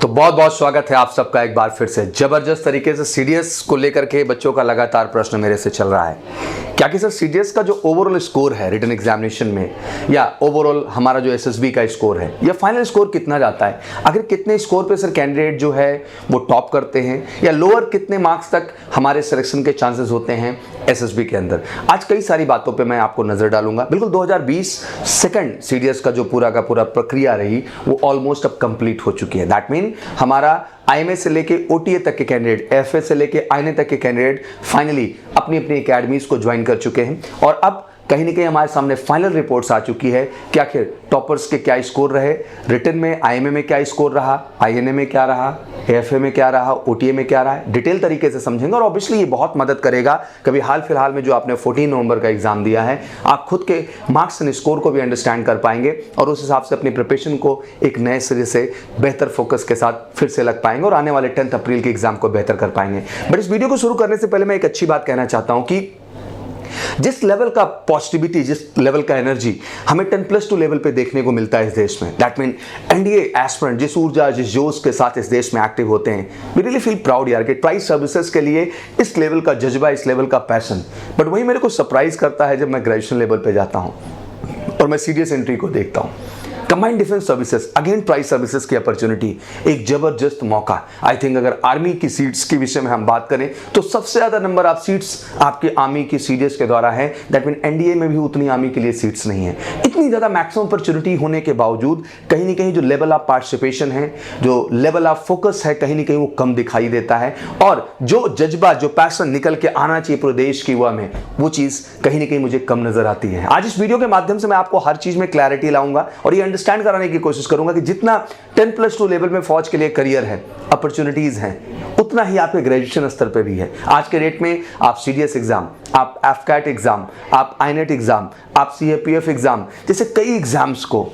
तो बहुत बहुत स्वागत है आप सबका एक बार फिर से। जबरदस्त तरीके से सीडीएस को लेकर के बच्चों का लगातार प्रश्न मेरे से चल रहा है क्या कि सर सीडीएस का जो ओवरऑल स्कोर है रिटन एग्जामिनेशन में, या ओवरऑल हमारा जो एसएसबी का स्कोर है, या फाइनल स्कोर कितना जाता है, आखिर कितने स्कोर पे सर कैंडिडेट जो है वो टॉप करते हैं, या लोअर कितने मार्क्स तक हमारे सिलेक्शन के चांसेस होते हैं एसएसबी के अंदर। आज कई सारी बातों पे मैं आपको नजर डालूंगा। बिल्कुल 2020 सेकंड सीडीएस का जो पूरा का पूरा प्रक्रिया रही वो ऑलमोस्ट अब कंप्लीट हो चुकी है। दैट मीन हमारा आईएमए से लेके ओटीए तक के कैंडिडेट, एफए से लेके आईएनए तक के कैंडिडेट फाइनली अपनी अपनी एकेडमीज को ज्वाइन कर चुके हैं और अब कहीं ना कहीं हमारे सामने फाइनल रिपोर्ट्स आ चुकी है कि आखिर टॉपर्स के क्या स्कोर रहे, रिटन में आईएमए में क्या स्कोर रहा, आईएनए में क्या रहा, एफए में क्या रहा, ओटीए में क्या रहा है, डिटेल तरीके से समझेंगे। और ऑब्वियसली ये बहुत मदद करेगा कभी हाल फिलहाल में जो आपने 14 नवंबर का एग्जाम दिया है, आप खुद के मार्क्स एंड स्कोर को भी अंडरस्टैंड कर पाएंगे और उस हिसाब से अपनी प्रिपरेशन को एक नए सिरे से बेहतर फोकस के साथ फिर से लग पाएंगे और आने वाले 10 अप्रैल के एग्जाम को बेहतर कर पाएंगे। बट इस वीडियो को शुरू करने से पहले मैं एक अच्छी बात कहना चाहता हूं कि जिस लेवल का पॉजिटिविटी, जिस लेवल का एनर्जी हमें 10+2 लेवल पे देखने को मिलता है इस देश में, दैट मीन एनडीए एस्पिरेंट जिस ऊर्जा, जिस जोश के साथ इस देश में एक्टिव होते हैं, वी रियली फील प्राउड यार कि ट्राई सर्विसेज के लिए इस लेवल का जज्बा, इस लेवल का पैशन। बट वही मेरे को सरप्राइज करता है जब मैं ग्रेजुएशन लेवल पे जाता हूं और मैं सीडीएस एंट्री को देखता हूं। Combined defence services, again tri services की अपॉर्चुनिटी, एक जबरदस्त मौका। आई थिंक अगर आर्मी की सीट्स के विषय में हम बात करें तो सबसे ज्यादा नंबर ऑफ सीट्स आपके आर्मी की सीडीएस के द्वारा है। दैट मीन एनडीए में भी उतनी आर्मी के लिए सीट्स नहीं है। इतनी ज्यादा मैक्सिमम अपॉर्चुनिटी होने के बावजूद कहीं ना कहीं जो लेवल ऑफ पार्टिसिपेशन है, जो लेवल ऑफ फोकस है, कहीं ना कहीं वो कम दिखाई देता है और जो जज्बा, जो पैशन निकल के आना चाहिए पूरे देश की युवा में, वो चीज कहीं ना कहीं मुझे कम नजर आती है। आज इस वीडियो के माध्यम से मैं आपको हर चीज में क्लैरिटी लाऊंगा और ये अंडरस्टैंड कराने की कोशिश करूंगा कि जितना 10+2 लेवल में फौज के लिए करियर है, अपॉर्चुनिटीज हैं, उतना ही आपके ग्रेजुएशन स्तर पे भी है। आज के डेट में आप सीडीएस एग्जाम, आप एफकैट एग्जाम, आप आईनेट एग्जाम, आप सीएपीएफ एग्जाम जैसे कई एग्जाम्स को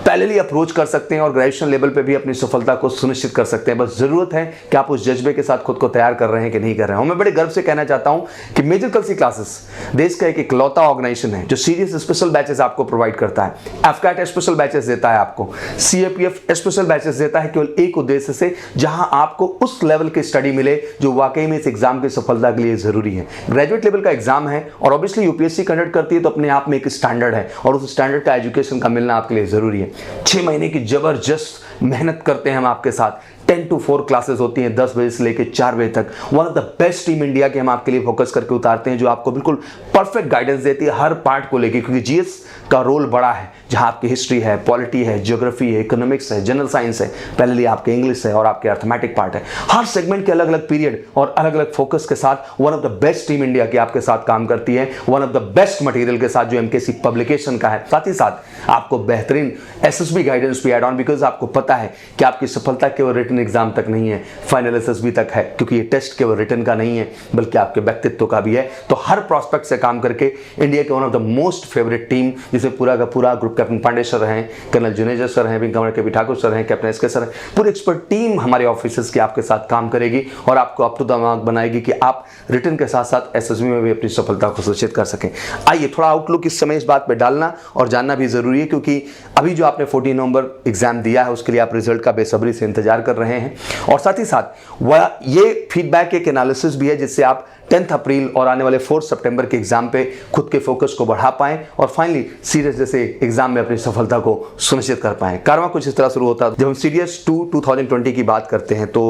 पैरेलली अप्रोच कर सकते हैं और ग्रेजुएशन लेवल पे भी अपनी सफलता को सुनिश्चित कर सकते हैं। बस जरूरत है कि आप उस जज्बे के साथ खुद को तैयार कर रहे हैं कि नहीं कर रहे हैं। मैं बड़े गर्व से कहना चाहता हूं कि मेजर कलसी क्लासेस देश का एक इकलौता ऑर्गेनाइजेशन है जो सीडीएस स्पेशल बैचेस आपको प्रोवाइड करता है, एफकैट स्पेशल बैचेस देता है आपको, सीएपीएफ स्पेशल बैचेस देता है केवल एक उद्देश्य से, जहां आपको उस लेवल की स्टडी मिले जो वाकई में इस एग्जाम की सफलता के लिए जरूरी है। ग्रेजुएट लेवल का एग्जाम है और ऑब्वियसली यूपीएससी कंडक्ट करती है तो अपने आप में एक स्टैंडर्ड है और उस स्टैंडर्ड का एजुकेशन का मिलना आपके लिए जरूरी है। 6 महीने की जबरदस्त मेहनत करते हैं हम आपके साथ। 10 to 4 क्लासेस होती हैं 10 बजे से लेकर 4 बजे तक। One of the best team India के हम आपके लिए फोकस करके उतारते हैं जो आपको बिल्कुल परफेक्ट गाइडेंस देती है हर पार्ट को लेकर, क्योंकि जीएस का रोल बड़ा है जहां आपकी हिस्ट्री है, पॉलिटी है, ज्योग्राफी है, इकोनॉमिक्स है, जनरल साइंस है, पहले आपके इंग्लिश है और आपके अर्थमेटिक पार्ट है। हर सेगमेंट के अलग अलग पीरियड और अलग अलग फोकस के साथ one of the best team India की आपके साथ काम करती है, one of the best material के साथ जो एमकेसी पब्लिकेशन का है। साथ ही साथ आपको बेहतरीन एसएसबी गाइडेंस भी एड ऑन, बिकॉज आपको पता है कि आपकी सफलता केवल रिटन एग्जाम तक नहीं है, फाइनल एसएसबी तक है, क्योंकि ये टेस्ट केवल रिटन का नहीं है बल्कि आपके व्यक्तित्व का भी है। तो हर प्रोस्पेक्ट से काम करके इंडिया के one of the most favourite team, जिसे पूरा का पूरा ग्रुप कैप्टन पांडे सर हैं, कर्नल जुनेजा सर हैं, विंग कमांडर के ठाकुर सर हैं, कैप्टन एसके सर हैं, पूरी एक्सपर्ट टीम हमारे ऑफिसर्स की आपके साथ काम करेगी और आपको अप टू द मार्क बनाएगी कि आप रिटन के साथ साथ एसएसबी में भी अपनी सफलता को सुनिश्चित कर सकें। आइए थोड़ा आउटलुक इस समय इस बात पर डालना और जानना भी जरूरी है, क्योंकि अभी जो आपने 14 नवंबर एग्जाम दिया है उसके लिए आप रिजल्ट का बेसब्री से इंतजार कर रहे हैं और साथ ही साथ वह ये फीडबैक एक एनालिसिस भी है जिससे आप 10 अप्रैल और आने वाले 4 सितंबर के एग्जाम पे खुद के फोकस को बढ़ा पाएं और फाइनली सीडीएस जैसे एग्जाम में अपनी सफलता को सुनिश्चित कर पाएं। कारवां कुछ इस तरह शुरू होता है। जब हम सीडीएस 2 2020 की बात करते हैं तो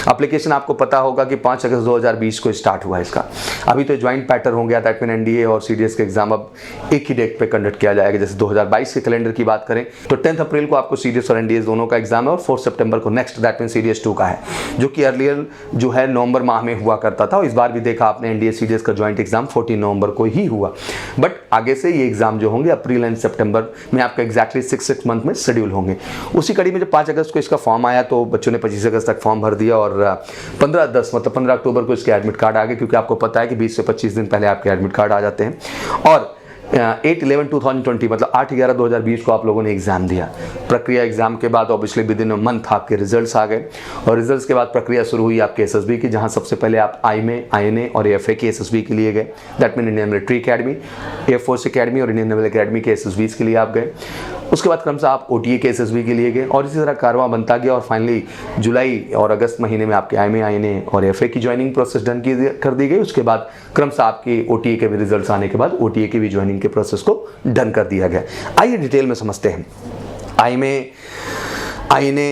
एप्लीकेशन आपको पता होगा कि 5 अगस्त 2020 को स्टार्ट हुआ इसका। अभी तो ज्वाइंट पैटर्न हो गया, दैट मीन एनडीए और सीडीएस के एग्जाम अब एक ही डेट पे कंडक्ट किया जाएगा। जैसे 2022 के कैलेंडर की बात करें तो 10 अप्रैल को आपको सीडीएस और एनडीए दोनों का एग्जाम है और 4 सितंबर को नेक्स्ट, दैट मीन सीडीएस 2 का है, जो कि अर्लियर जो है नवंबर माह में हुआ करता था और इस बार भी देखा आपने एनडीए सीडीएस का ज्वाइंट एग्जाम 14 नवंबर को ही हुआ। बट आगे से ये एग्जाम जो होंगे अप्रैल एंड सितंबर में आपका एग्जैक्टली 6 मंथ में शेड्यूल होंगे। उसी कड़ी में जब 5 अगस्त को इसका फॉर्म आया तो बच्चों ने 25 अगस्त तक फॉर्म भर दिया और 15 अक्टूबर को इसके एडमिट कार्ड आ गए, क्योंकि आपको पता है कि 20 से 25 दिन पहले आपके एडमिट कार्ड आ जाते हैं। और 8/11/2020 मतलब 8/11/2020 को आप लोगों ने एग्जाम दिया। प्रक्रिया एग्जाम के बाद obviously with in a month आपके रिजल्ट्स आ गए और रिजल्ट्स के बाद प्रक्रिया शुरू हुई आपके एसएसबी की, जहां सबसे पहले आप आईएमए, आईएनए और एफए के एसएसबी के लिए गए। That mean Indian military academy, air force academy और इंडियन नेवल अकेडमी के एसएसबी के लिए आप गए। उसके बाद क्रमशः आप OTA के SSB के लिए गए और इसी तरह कारवां बनता गया और फाइनली जुलाई और अगस्त महीने में आपके IMA INA और FA की ज्वाइनिंग प्रोसेस डन कर दी गई। उसके बाद क्रमशः आपके OTA के भी रिजल्ट्स आने के बाद OTA की भी ज्वाइनिंग के प्रोसेस को डन कर दिया गया। आइए डिटेल में समझते हैं। IMA INA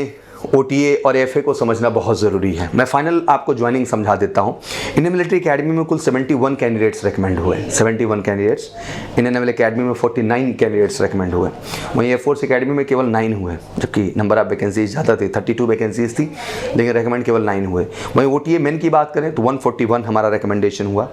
OTA और FA को समझना बहुत ज़रूरी है। मैं फाइनल आपको ज्वाइनिंग समझा देता हूँ। इंडियन मिलिट्री अकेडमी में कुल 71 कैंडिडेट्स रेकमेंड हुए, 71 कैंडिडेट्स। इंडियन नेवल अकेडमी में 49 कैंडिडेट्स रेकमेंड हुए। वहीं एयरफोर्स अकेडमी में केवल 9 हुए, जबकि नंबर ऑफ वैकेंसीज ज़्यादा थी, 32 वैकेंसीज थी, लेकिन रेकमेंड केवल 9 हुए। वहीं OTA मेन की बात करें तो 141 हमारा रिकमेंडेशन हुआ।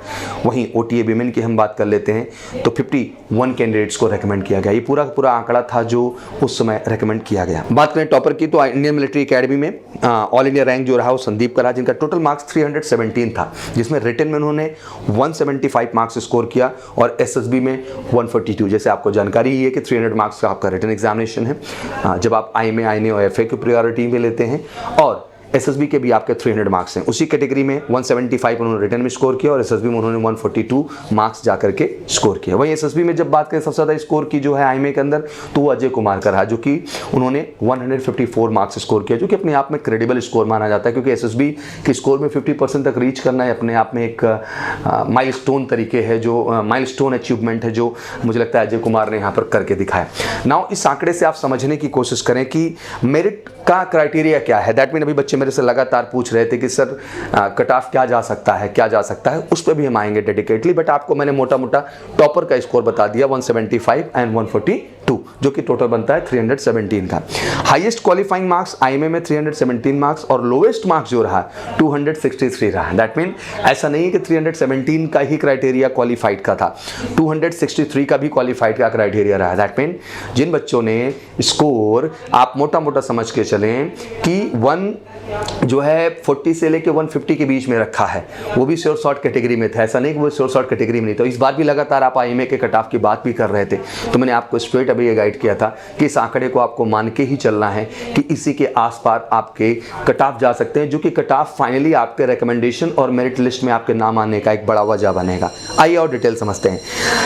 वहीं OTA वीमेन की हम बात कर लेते हैं तो 51 कैंडिडेट्स को रेकमेंड किया गया। ये पूरा आंकड़ा था जो उस समय रेकमेंड किया गया। बात करें टॉपर की तो इंडियन मिलिट्री अकेडमी में ऑल इंडिया रैंक जो रहा वो संदीप का रहा, जिनका टोटल मार्क्स 317 था, जिसमें रिटन में उन्होंने 175 मार्क्स स्कोर किया और SSB में 142। जैसे आपको जानकारी ही है कि 300 मार्क्स का आपका रिटन एग्जामिनेशन है जब आप IMA INA और FA की प्रायोरिटी में लेते हैं, और SSB के भी आपके 300 मार्क्स हैं। उसी कैटेगरी में 175 उन्होंने रिटन में स्कोर किया और SSB में उन्होंने 142 मार्क्स जाकर के स्कोर किया। वहीं SSB में जब बात करें सबसे ज़्यादा स्कोर की जो है IMA के अंदर तो वो अजय कुमार का रहा, जो कि उन्होंने 154 मार्क्स स्कोर किया, जो कि अपने आप में क्रेडिबल स्कोर माना जाता है, क्योंकि SSB के स्कोर में 50% तक रीच करना है अपने आप में एक माइलस्टोन तरीके है, जो माइलस्टोन अचीवमेंट है, जो मुझे लगता है अजय कुमार ने यहाँ पर करके दिखाया। नाउ इस आंकड़े से आप समझने की कोशिश करें कि मेरिट का क्राइटेरिया क्या है। दैट मीन अभी बच्चे मेरे से लगातार पूछ रहे थे कि सर कट ऑफ क्या जा सकता है, उस पर भी हम आएंगे डेडिकेटली, बट आपको मैंने मोटा मोटा टॉपर का स्कोर बता दिया 175 एंड 142, जो कि टोटल बनता है 317 का। हाईएस्ट क्वालिफाइंग मार्क्स IMA में 317 मार्क्स और लोवेस्ट मार्क्स जो रहा 263 रहा। दैट मीन ऐसा नहीं है कि 317 का ही क्राइटेरिया क्वालिफाइड का था, 263 का भी क्वालिफाइड का क्राइटेरिया रहा। दैट मीन जिन बच्चों ने स्कोर आप मोटा मोटा समझ के चलें कि 1 जो है 40 से लेके 150 के बीच में रखा है, वो भी श्योर शॉर्ट कैटेगरी में था, ऐसा नहीं कि वो श्योर शॉर्ट कैटेगरी में नहीं। तो इस बार भी लगातार आप IMA के कट ऑफ की बात भी कर रहे थे, तो मैंने आपको स्ट्रेट अभी ये गाइड किया था कि इस आंकड़े को आपको मान के ही चलना है कि इसी के आसपास आपके कट ऑफ जा सकते हैं, जो कि कट ऑफ फाइनली आपके रिकमेंडेशन और मेरिट लिस्ट में आपके नाम आने का एक बड़ा वजह बनेगा। आइए और डिटेल समझते हैं।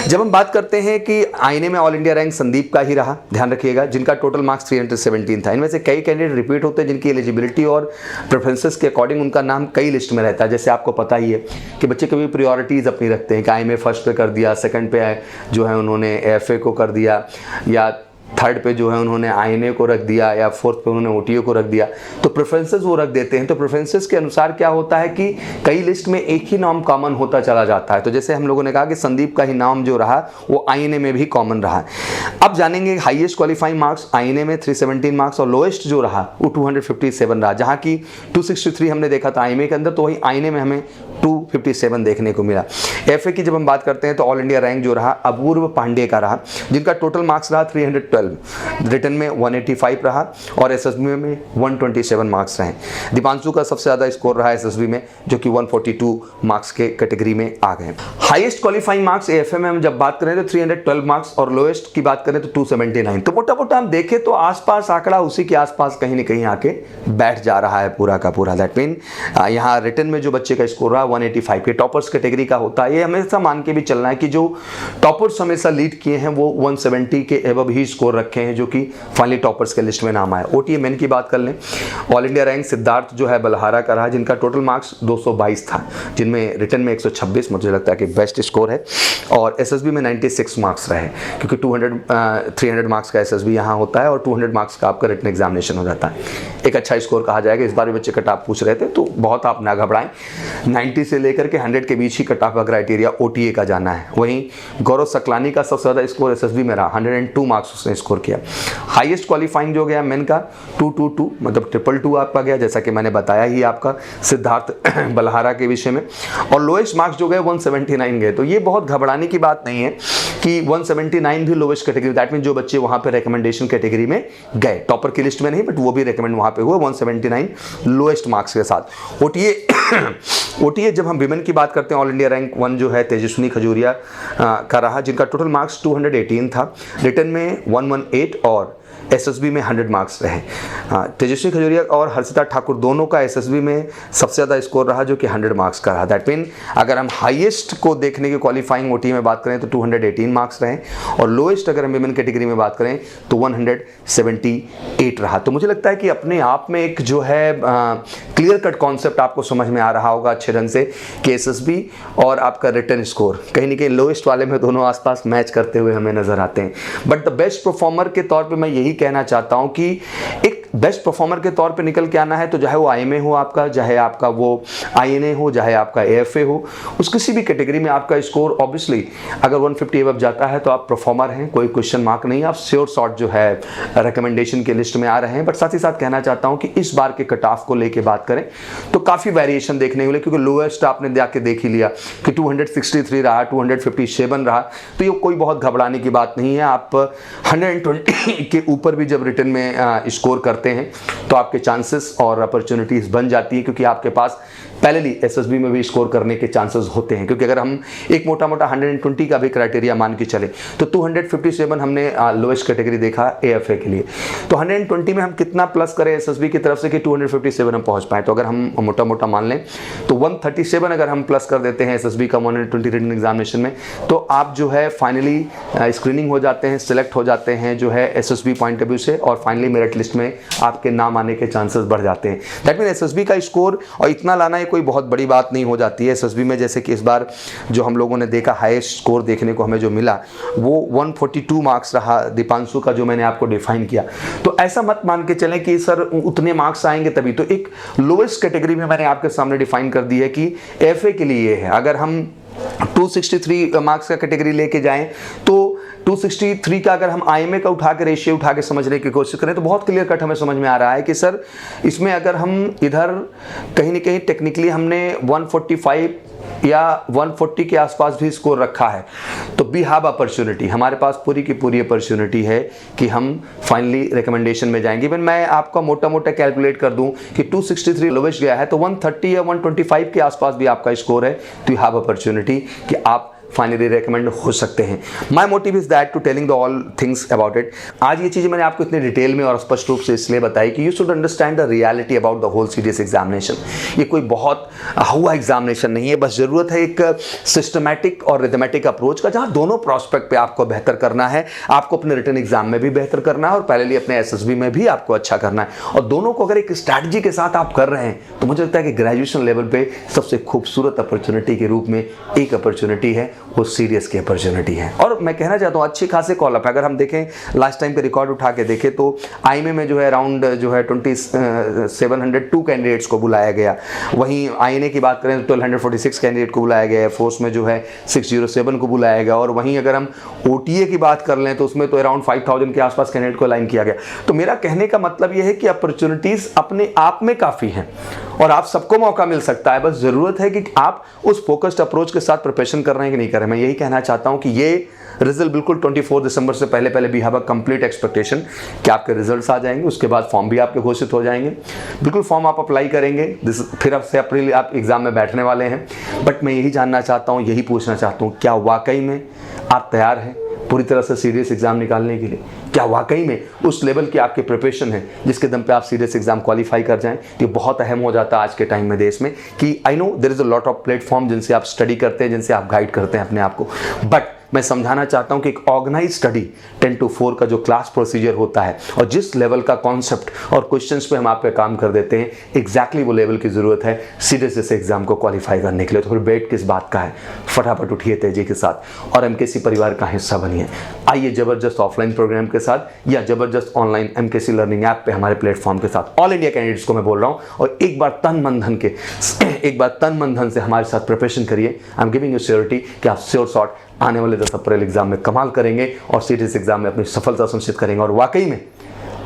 जब हम बात करते हैं कि INA में ऑल इंडिया रैंक संदीप का ही रहा, ध्यान रखिएगा, जिनका टोटल मार्क्स 317 था। इनमें से कई कैंडिडेट रिपीट होते हैं जिनकी एलिजिबिलिटी और प्रेफरेंसेस के अकॉर्डिंग उनका नाम कई लिस्ट में रहता है। जैसे आपको पता ही है कि बच्चे कभी प्रायोरिटीज़ अपनी रखते हैं कि IMA फर्स्ट पे कर दिया, सेकंड पे जो है उन्होंने FA को कर दिया, या थर्ड पे जो है उन्होंने INA को रख दिया, या फोर्थ पे उन्होंने OTA को रख दिया। तो प्रेफरेंसेस वो रख देते हैं। तो प्रेफरेंसेस के अनुसार क्या होता है कि कई लिस्ट में एक ही नाम कॉमन होता चला जाता है। तो जैसे हम लोगों ने कहा कि संदीप का ही नाम जो रहा वो INA में भी कॉमन रहा। अब जानेंगे हाईएस्ट क्वालिफाइंग मार्क्स INA में 317 मार्क्स और लोएस्ट जो रहा वो 257 रहा, जहाँ की 263 हमने देखा था IMA के अंदर, तो वही INA में हमें 257 देखने को मिला। FA की जब हम बात करते हैं तो ऑल इंडिया रैंक जो रहा अपूर्व पांडे का रहा, जिनका टोटल मार्क्स रहा 312, रिटन में 185 रहा और SSB में 127 मार्क्स रहे। दीपांशु का सबसे ज़्यादा स्कोर रहा SSB में, जो कि 142 मार्क्स के कैटेगरी में आ गए। हाईएस्ट क्वालिफाइंग मार्क्स AFA में हम जब बात करें तो 312 मार्क्स और लोएस्ट की बात करें तो 279। तो मोटा मोटा हम देखें तो आसपास आंकड़ा उसी के आसपास कहीं ना कहीं आके बैठ जा रहा है पूरा का पूरा। दैट मीन यहाँ रिटन में जो बच्चे का स्कोर रहा 185 के टॉपर्स कैटेगरी का होता है। ये हमेशा मान के भी चलना है कि जो टॉपर्स हमेशा लीड किए हैं वो 170 के एबव ही स्कोर रखे हैं, जो कि फाइनली टॉपर्स के लिस्ट में नाम आया। OTA मेन की बात कर लें, ऑल इंडिया रैंक सिद्धार्थ जो है बलहारा का रहा, जिनका टोटल मार्क्स 222 था, जिनमें रिटन में 126 मुझे लगता है कि बेस्ट स्कोर है, और SSB में 96 मार्क्स रहे, क्योंकि 300 मार्क्स का SSB यहाँ होता है और 200 मार्क्स का आपका रिटन एग्जामिनेशन हो जाता है। एक अच्छा स्कोर कहा जाएगा। इस बार भी बच्चे कट ऑफ पूछ रहे थे, तो बहुत आप ना घबराएं, 90 से लेकर के 100 के बीच ही कट ऑफ का क्राइटेरिया OTA का जाना है। वहीं गौरव सकलानी का सबसे ज़्यादा स्कोर SSB में रहा, 102 मार्क्स उसने स्कोर किया। हाईएस्ट क्वालिफाइंग जो गया मेन का 222, मतलब 222 आपका गया, जैसा कि मैंने बताया ही आपका सिद्धार्थ बलहारा के विषय में, और लोएस्ट मार्क्स जो गए 179 गए। तो ये बहुत घबराने की बात नहीं है कि 179 भी लोएस्ट कैटेगरी, दैट मीन जो बच्चे वहाँ पे रिकमेंडेशन कैटेगरी में गए, टॉपर की लिस्ट में नहीं, बट वो भी रिकमेंड वहाँ पे हुए 179 लोएस्ट मार्क्स के साथ। OTA जब हम विमेन की बात करते हैं, ऑल इंडिया रैंक 1 जो है तेजस्विनी खजूरिया का रहा, जिनका टोटल मार्क्स 218 था, रिटन में 118 और एसएसबी में 100 मार्क्स रहे। तेजस्वी खजूरिया और हर्षिता ठाकुर दोनों का एसएसबी में सबसे ज़्यादा स्कोर रहा जो कि 100 मार्क्स का रहा। दैट मीन अगर हम हाईएस्ट को देखने की क्वालिफाइंग ओटी में बात करें तो 218 मार्क्स रहे और लोएस्ट अगर हम विमेन कैटेगरी में बात करें तो 178 रहा। तो मुझे लगता है कि अपने आप में एक जो है क्लियर कट कॉन्सेप्ट आपको समझ में आ रहा होगा अच्छे ढंग से कि एसएसबी और आपका रिटन स्कोर कहीं ना कहीं लोएस्ट वाले में दोनों आसपास मैच करते हुए हमें नजर आते हैं। बट द बेस्ट परफॉर्मर के तौर पे मैं यही कहना चाहता हूं कि एक बेस्ट परफॉर्मर के तौर पे निकल के आना है तो चाहे वो आईएमए हो आपका, चाहे आपका वो आईएनए हो, चाहे आपका एएफए हो, उस किसी भी कैटेगरी में आपका स्कोर ऑब्वियसली अगर 150 एबव जाता है तो आप परफॉर्मर हैं, कोई क्वेश्चन मार्क नहीं, आप श्योर शॉट जो है रिकमेंडेशन के लिस्ट में आ रहे हैं। बट साथ ही साथ कहना चाहता हूं कि इस बार के कट ऑफ को लेके बात करें तो काफी वेरिएशन देखने को मिले, क्योंकि लोएस्ट आपने जाके देख ही लिया कि 263 रहा, 257 रहा, तो ये कोई बहुत घबराने की बात नहीं है। आप 120 के ऊपर भी जब रिटन में स्कोर करते हैं तो आपके चांसेस और अपॉर्चुनिटीज बन जाती है, क्योंकि आपके पास पहले एसएसबी में भी स्कोर करने के चांसेस होते हैं। क्योंकि अगर हम एक मोटा मोटा 120 का भी क्राइटेरिया मान के चले तो 257 हमने लोएस्ट कैटेगरी देखा एएफए के लिए, तो 120 में हम कितना प्लस करें एसएसबी की तरफ से कि 257 हम पहुंच पाए। तो अगर हम मोटा मोटा मान लें तो 137 अगर हम प्लस कर देते हैं एसएसबी का 120 रिटन एग्जामिनेशन में, तो आप जो है फाइनली स्क्रीनिंग हो जाते हैं, सिलेक्ट हो जाते हैं जो है एसएसबी पॉइंट ऑफ व्यू से, और फाइनली मेरिट लिस्ट में आपके नाम आने के चांसेस बढ़ जाते हैं। दैट मीन एसएसबी का स्कोर और इतना लाना कोई बहुत बड़ी बात नहीं हो जाती है एसएसबी में। जैसे कि इस बार जो हम लोगों ने देखा हाईएस्ट स्कोर देखने को हमें जो मिला वो 142 मार्क्स रहा दीपांशु का, जो मैंने आपको डिफाइन किया। तो ऐसा मत मान के चलें कि सर उतने मार्क्स आएंगे तभी, तो एक लोएस्ट कैटेगरी में मैंने आपके सामने डिफाइन कर दी है कि एफए के लिए ये है। अगर हम 263 मार्क्स का कैटेगरी लेके जाएं तो 263 का अगर हम आईएमए का उठा के रेशियो उठा के समझने की कोशिश करें तो बहुत क्लियर कट हमें समझ में आ रहा है कि सर इसमें अगर हम इधर कहीं ना कहीं टेक्निकली हमने 145 या 140 के आसपास भी स्कोर रखा है तो वी हैव अपॉर्चुनिटी, हमारे पास पूरी की पूरी अपॉर्चुनिटी है कि हम फाइनली रिकमेंडेशन में जाएंगे। इवन मैं आपका मोटा मोटा कैलकुलेट कर दूं कि 263 लोवेस्ट गया है तो 130 या 125 के आसपास भी आपका स्कोर है, तो यू हैव अपॉर्चुनिटी कि आप फाइनली रेकमेंड हो सकते हैं। My motive is that to telling the all things about it. आज ये चीज़ें मैंने आपको इतनी डिटेल में और स्पष्ट रूप से इसलिए बताई कि you should understand the reality about the whole CDS examination. ये कोई बहुत हुआ एग्जामिनेशन नहीं है, बस जरूरत है एक सिस्टमैटिक और रिथमेटिक अप्रोच का, जहाँ दोनों प्रोस्पेक्ट पे आपको बेहतर करना है। आपको अपने रिटन एग्जाम में भी बेहतर करना है और पैरेलली अपने एसएसबी में भी आपको अच्छा करना है, और दोनों को अगर एक स्ट्रैटेजी के साथ आप कर रहे हैं तो मुझे लगता है कि ग्रेजुएशन लेवल पे सबसे खूबसूरत अपॉर्चुनिटी के रूप में एक अपॉर्चुनिटी है, वो सीडीएस की अपॉर्चुनिटी है। और मैं कहना चाहता हूँ अच्छे खासे कॉल अप, अगर हम देखें लास्ट टाइम के रिकॉर्ड उठा के देखें तो आईएमए में जो है अराउंड जो है 2702 कैंडिडेट्स को बुलाया गया। वहीं आईएनए की बात करें तो 1246 कैंडिडेट को बुलाया गया है, फोर्स में जो है 607 को बुलाया गया, और वहीं अगर हम ओटीए की बात कर लें तो उसमें तो अराउंड 5000 के आसपास कैंडिडेट को अलाइन किया गया। तो मेरा कहने का मतलब यह है कि अपॉर्चुनिटीज अपने आप में काफ़ी हैं और आप सबको मौका मिल सकता है, बस ज़रूरत है कि आप उस फोकस्ड अप्रोच के साथ प्रिपरेशन कर रहे हैं कि नहीं कर रहे हैं। मैं यही कहना चाहता हूं कि ये रिजल्ट बिल्कुल 24 दिसंबर से पहले पहले we have a complete expectation कि आपके रिजल्ट्स आ जाएंगे, उसके बाद फॉर्म भी आपके घोषित हो जाएंगे। बिल्कुल फॉर्म आप अप्लाई करेंगे, फिर अब से अप्रैल आप एग्जाम में बैठने वाले हैं। बट मैं यही जानना चाहता हूँ, यही पूछना चाहता हूँ, क्या वाकई में आप तैयार हैं पूरी तरह से सीडीएस एग्जाम निकालने के लिए? क्या वाकई में उस लेवल की आपकी प्रिपरेशन है जिसके दम पे आप सीडीएस एग्जाम क्वालिफाई कर जाएं? ये बहुत अहम हो जाता है आज के टाइम में देश में कि I know there is a lot of platform जिनसे आप स्टडी करते हैं, जिनसे आप गाइड करते हैं अपने आप को, बट मैं समझाना चाहता हूं कि एक ऑर्गेनाइज स्टडी 10 to 4 का जो क्लास प्रोसीजर होता है और जिस लेवल का कॉन्सेप्ट और क्वेश्चंस पे हम आप पे काम कर देते हैं, एग्जैक्टली वो लेवल की जरूरत है सीडीएस जैसे एग्जाम को क्वालिफाई करने के लिए। तो फिर वेट किस बात का है, फटाफट उठिए तेजी के साथ और एमकेसी परिवार का हिस्सा बनिए। आइए जबरदस्त ऑफलाइन प्रोग्राम के साथ या जबरदस्त ऑनलाइन एमकेसी लर्निंग ऐप पे हमारे प्लेटफॉर्म के साथ ऑल इंडिया कैंडिडेट्स को मैं बोल रहा हूँ, और एक बार तन मन धन से हमारे साथ प्रिपरेशन करिए। I am giving you surety कि आप श्योर शॉट आने वाले 10 अप्रैल एग्जाम में कमाल करेंगे और सीडीएस एग्जाम में अपनी सफलता सुनिश्चित करेंगे और वाकई में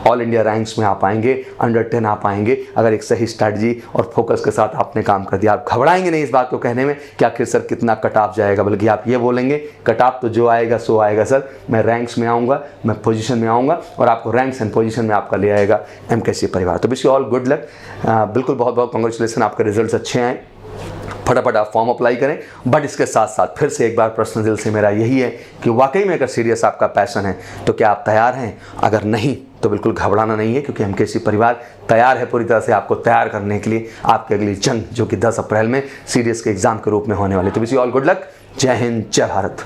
ऑल इंडिया रैंक्स में आप आएंगे, अंडर 10 आप आएंगे अगर एक सही स्ट्रैटेजी और फोकस के साथ आपने काम कर दिया। आप घबराएंगे नहीं इस बात को कहने में कि आखिर सर कितना कट ऑफ जाएगा, बल्कि आप ये बोलेंगे कट ऑफ तो जो आएगा सो आएगा सर, मैं रैंक्स में आऊँगा, मैं पोजीशन में आऊँगा और आपको रैंक्स एंड पोजीशन में आपका ले आएगा एमकेसी परिवार। तो wish you all good luck. बिल्कुल बहुत बहुत कांग्रेचुलेसन, आपके रिजल्ट्स अच्छे आए। फटाफट आप फॉर्म अप्लाई करें। बट इसके साथ साथ फिर से एक बार प्रश्न दिल से मेरा यही है कि वाकई में अगर सीडीएस आपका पैशन है तो क्या आप तैयार हैं? अगर नहीं तो बिल्कुल घबराना नहीं है, क्योंकि एमकेएससी परिवार तैयार है पूरी तरह से आपको तैयार करने के लिए आपकी अगली जंग, जो कि 10 अप्रैल में सीडीएस के एग्जाम के रूप में होने वाली। तो wish you all good luck. जय हिंद, जय भारत।